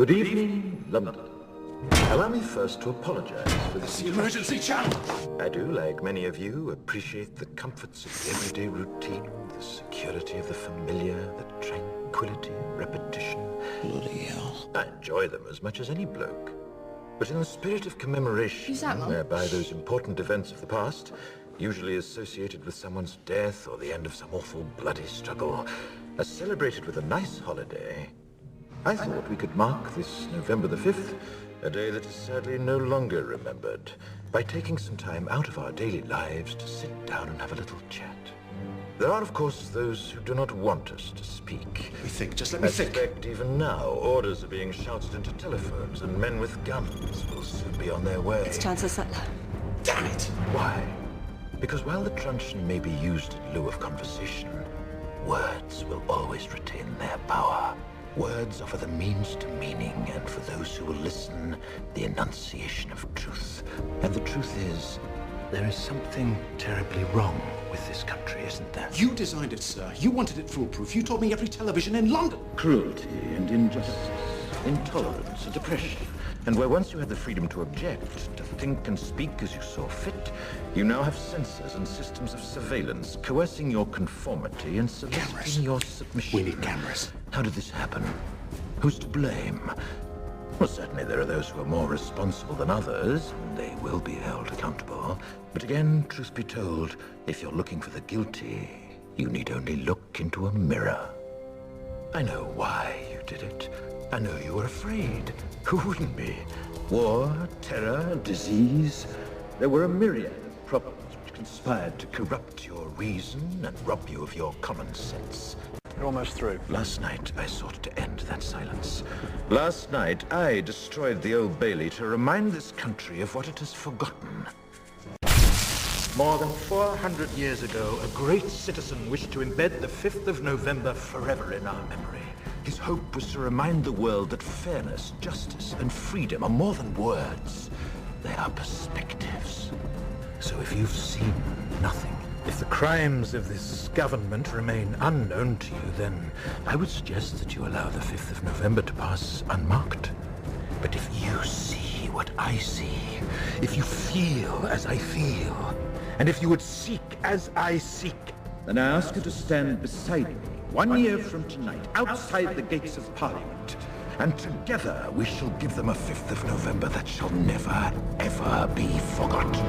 Good evening, London. Allow me first to apologize for this. The emergency channel! I do, like many of you, appreciate the comforts of the everyday routine, the security of the familiar, the tranquility of repetition. Bloody hell. I enjoy them as much as any bloke. But in the spirit of commemoration, whereby those important events of the past, usually associated with someone's death or the end of some awful bloody struggle, are celebrated with a nice holiday, I thought we could mark this November the 5th, a day that is sadly no longer remembered, by taking some time out of our daily lives to sit down and have a little chat. There are, of course, those who do not want us to speak. Just let me think. I suspect even now, orders are being shouted into telephones, and men with guns will soon be on their way. It's Chancellor Sutler. Damn it! Why? Because while the truncheon may be used in lieu of conversation, words will always retain their power. Words offer the means to meaning, and for those who will listen, the enunciation of truth. And the truth is, there is something terribly wrong with this country, isn't there? You designed it, sir. You wanted it foolproof. You told me every television in London. Cruelty and injustice, intolerance and oppression. And where once you had the freedom to object, to think and speak as you saw fit, you now have censors and systems of surveillance coercing your conformity and soliciting your submission. We need cameras. How did this happen? Who's to blame? Well, certainly there are those who are more responsible than others, and they will be held accountable. But again, truth be told, if you're looking for the guilty, you need only look into a mirror. I know why you did it. I know you were afraid. Who wouldn't be? War, terror, disease. There were a myriad of problems which conspired to corrupt your reason and rob you of your common sense. You're almost through. Last night, I sought to end that silence. Last night, I destroyed the Old Bailey to remind this country of what it has forgotten. More than 400 years ago, a great citizen wished to embed the 5th of November forever in our memory. His hope was to remind the world that fairness, justice, and freedom are more than words. They are perspectives. So if you've seen nothing, if the crimes of this government remain unknown to you, then I would suggest that you allow the 5th of November to pass unmarked. But if you see what I see, if you feel as I feel, and if you would seek as I seek, then I ask you to stand beside me 1 year from tonight, outside the gates of Parliament, and together we shall give them a 5th of November that shall never, ever be forgotten.